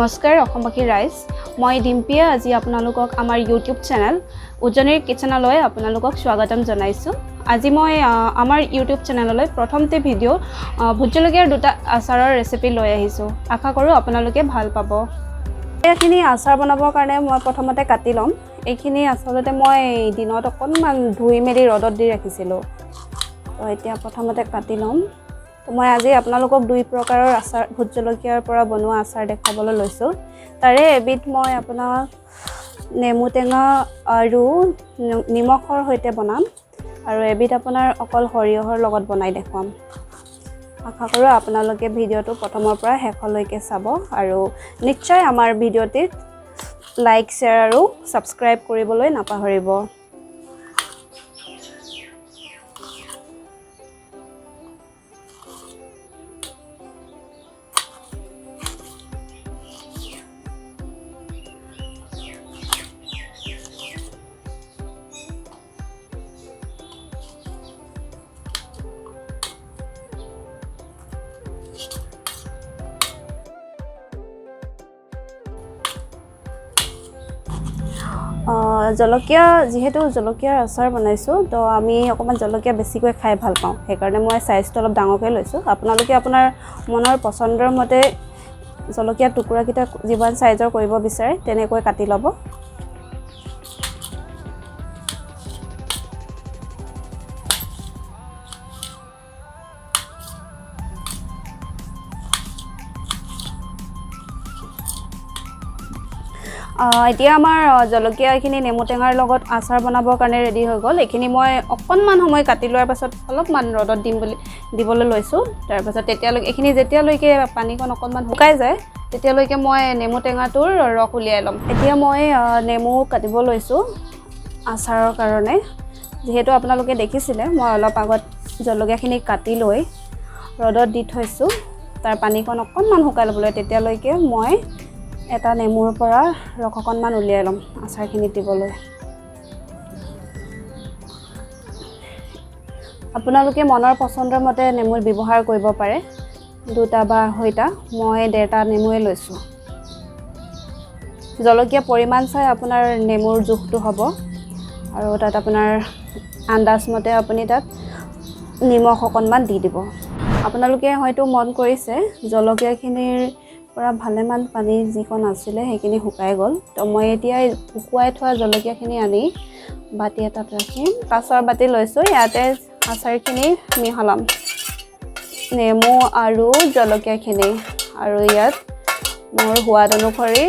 নমস্কাৰ অসমবাসী ৰাইজ মই ডিম্পিয়া আজি আপোনালোকক আমাৰ ইউটিউব চেনেল উজনিৰ কিচেনলৈ আপোনালোকক স্বাগতম জনাইছো আজি মই আমাৰ ইউটিউব চেনেললৈ প্ৰথমতে ভিডিও ভোট জলকীয়াৰ দুটা আচাৰৰ ৰেচিপি লৈ আহিছো আশা কৰো আপোনালোকে ভাল পাব এইখিনি আচাৰ বনাবৰ কাৰণে মই প্ৰথমতে কাটি লম এইখিনি আচলতে মই দিনত অকনমান ধুই মেলি ৰদত দি ৰাখিছিলো তো এতিয়া প্ৰথমতে কাটি লম তো মই আজি আপোনালোকক দুই প্ৰকাৰৰ আচাৰ ভোট জলকীয়াৰ পৰা বনোৱা আচাৰ দেখাবলৈ লৈছো তাৰে এবিধ মই আপোনাক নেমু টেঙা আৰু নিমখৰ সৈতে বনাম আৰু এবিধ আপোনাৰ অকল সৰিয়হৰ লগত বনাই দেখুৱাম আশা কৰো আপোনালোকে ভিডিওটো প্ৰথমৰ পৰা শেষলৈকে চাব আৰু নিশ্চয় আমাৰ ভিডিওটিত লাইক শেয়াৰ আৰু সাবস্ক্ৰাইব কৰিবলৈ নাপাহৰিব জলকীয়া যেহেতু জলকীয়াৰ আচাৰ বনাইছো তো আমি অকমান জলকীয়া বেছিকৈ খাই ভাল পাওঁ সেইকাৰণে মই সাইজটো অলপ ডাঙৰকৈ লৈছো আপোনালোকে আপোনাৰ মনৰ পছন্দৰ মতে জলকীয়া টুকুৰা কিটা যিমান সাইজৰ কৰিব বিচাৰে তেনেকৈ কাটি ল'ব এতিয়া আমাৰ জলকীয়াখিনি নেমু টেঙাৰ লগত আচাৰ বনাবৰ কাৰণে ৰেডি হৈ গ'ল এইখিনি মই অকনমান সময় কাটি লোৱাৰ পাছত অলপমান ৰদত দিবলৈ লৈছো তাৰ পাছত তেতিয়ালৈকে এইখিনি যেতিয়ালৈকে পানীকণ অকনমান শুকাই যায় তেতিয়ালৈকে মই নেমু টেঙাটোৰ ৰস উলিয়াই ল'ম এতিয়া মই নেমু কাটিব লৈছো আচাৰৰ কাৰণে যেহেতু আপোনালোকে দেখিছিলে মই অলপ আগত জলকীয়াখিনি কাটি লৈ ৰদত দি থৈছো তাৰ পানীকণ অকনমান শুকাই ল'বলৈ তেতিয়ালৈকে মই এটা নেমুৰ পৰা ৰস অকনমান উলিয়াই ল'ম আচাৰখিনি দিবলৈ আপোনালোকে মনৰ পছন্দৰ মতে নেমু ব্যৱহাৰ কৰিব পাৰে দুটা বা হয়টা মই ডেৰটা নেমুৱে লৈছো জলকীয়া পৰিমাণ চাই আপোনাৰ নেমুৰ জুখটো হ'ব আৰু তাত আপোনাৰ আন্দাজ মতে আপুনি তাত নিমখ অকনমান দি দিব আপোনালোকে হয়তো মন কৰিছে জলকীয়াখিনিৰ পৰা ভালেমান পানী যিকণ আছিলে সেইখিনি শুকাই গ'ল তো মই এতিয়া শুকুৱাই থোৱা জলকীয়াখিনি আনি বাটি এটাত ৰাখিম কাঁচৰ বাটি লৈছো ইয়াতে আচাৰখিনি মিহলাম নেমু আৰু জলকীয়াখিনি আৰু ইয়াত মোৰ সোৱাদ অনুসৰি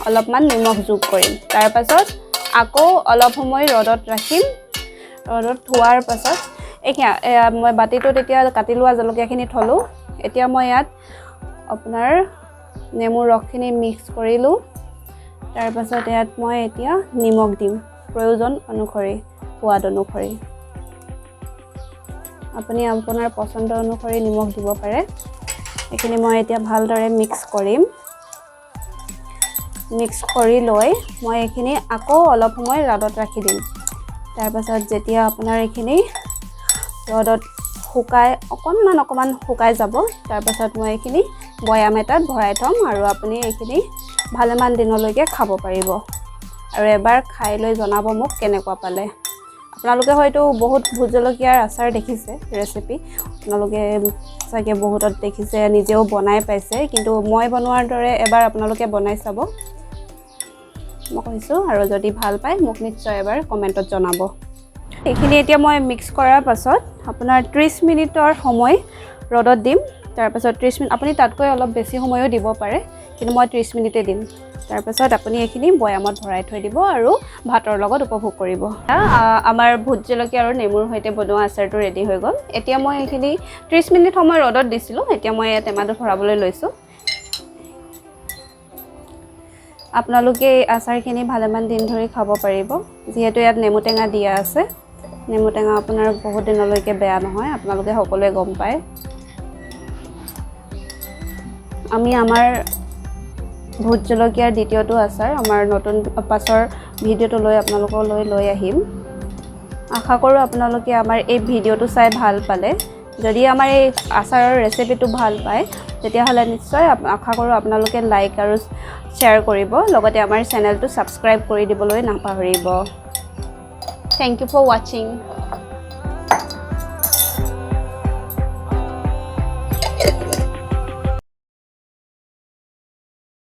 অলপমান নিমখ যোগ কৰিম তাৰ পাছত আকৌ অলপ সময় ৰদত ৰাখিম ৰদত থোৱাৰ পাছত এতিয়া মই বাটিটোত এতিয়া কাটি লোৱা জলকীয়াখিনি থলো এতিয়া মই ইয়াত আপোনাৰ নেমুৰ ৰসখিনি মিক্স কৰিলো তাৰ পাছত ইয়াত মই এতিয়া নিমখ দিম প্ৰয়োজন অনুসৰি সোৱাদ অনুসৰি আপুনি আপোনাৰ পছন্দ অনুসৰি নিমখ দিব পাৰে এইখিনি মই এতিয়া ভালদৰে মিক্স কৰিম মিক্স কৰি লৈ মই এইখিনি আকৌ অলপ সময় ৰদত ৰাখি দিম তাৰ পাছত যেতিয়া আপোনাৰ এইখিনি ৰদত শুকাই অকনমান শুকাই যাব তাৰ পাছত মই এইখিনি বয়াম এটাত ভৰাই থম আৰু আপুনি এইখিনি ভালেমান দিনলৈকে খাব পাৰিব আৰু এবাৰ খাই লৈ জনাব মোক কেনেকুৱা পালে আপোনালোকে হয়তো বহুত ভোট জলকীয়াৰ আচাৰ দেখিছে ৰেচিপি আপোনালোকে চাগে বহুতত দেখিছে নিজেও বনাই পাইছে কিন্তু মই বনোৱাৰ দৰে এবাৰ আপোনালোকে বনাই চাব মই কৈছো আৰু যদি ভাল পায় মোক নিশ্চয় এবাৰ কমেন্টত জনাব এইখিনি এতিয়া মই মিক্স কৰাৰ পাছত আপোনাৰ 30 মিনিটৰ সময় ৰদত দিম তাৰ পাছত 30 মিনিট আপুনি তাতকৈ অলপ বেছি সময়ও দিব পাৰে কিন্তু মই 30 মিনিটে দিম তাৰ পাছত আপুনি এইখিনি বয়ামত ভৰাই থৈ দিব আৰু ভাতৰ লগত উপভোগ কৰিব আমাৰ ভোট জলকীয়া আৰু নেমুৰ সৈতে বনোৱা আচাৰটো ৰেডি হৈ গ'ল এতিয়া মই এইখিনি 30 মিনিট সময় ৰদত দিছিলো এতিয়া মই টেমাটো ভৰাবলৈ লৈছো আপোনালোকে আচাৰখিনি ভালেমান দিন ধৰি খাব পাৰিব যেহেতু ইয়াত নেমু টেঙা দিয়া আছে নেমু টেঙা আপোনাৰ বহুত দিনলৈকে বেয়া নহয় আপোনালোকে সকলোৱে গম পায় আমি আমাৰ ভোট জলকীয়াৰ দ্বিতীয়টো আচাৰ আমাৰ নতুন পাছৰ ভিডিওটো লৈ আহিম আশা কৰো আপোনালোকে আমাৰ এই ভিডিওটো চাই ভাল পালে যদি আমাৰ এই আচাৰৰ ৰেচিপিটো ভাল পায় তেতিয়াহ'লে নিশ্চয় আশা কৰোঁ আপোনালোকে লাইক আৰু শ্বেয়াৰ কৰিব লগতে আমাৰ চেনেলটো ছাবস্ক্ৰাইব কৰি দিবলৈ নাপাহৰিব। Thank you for watching.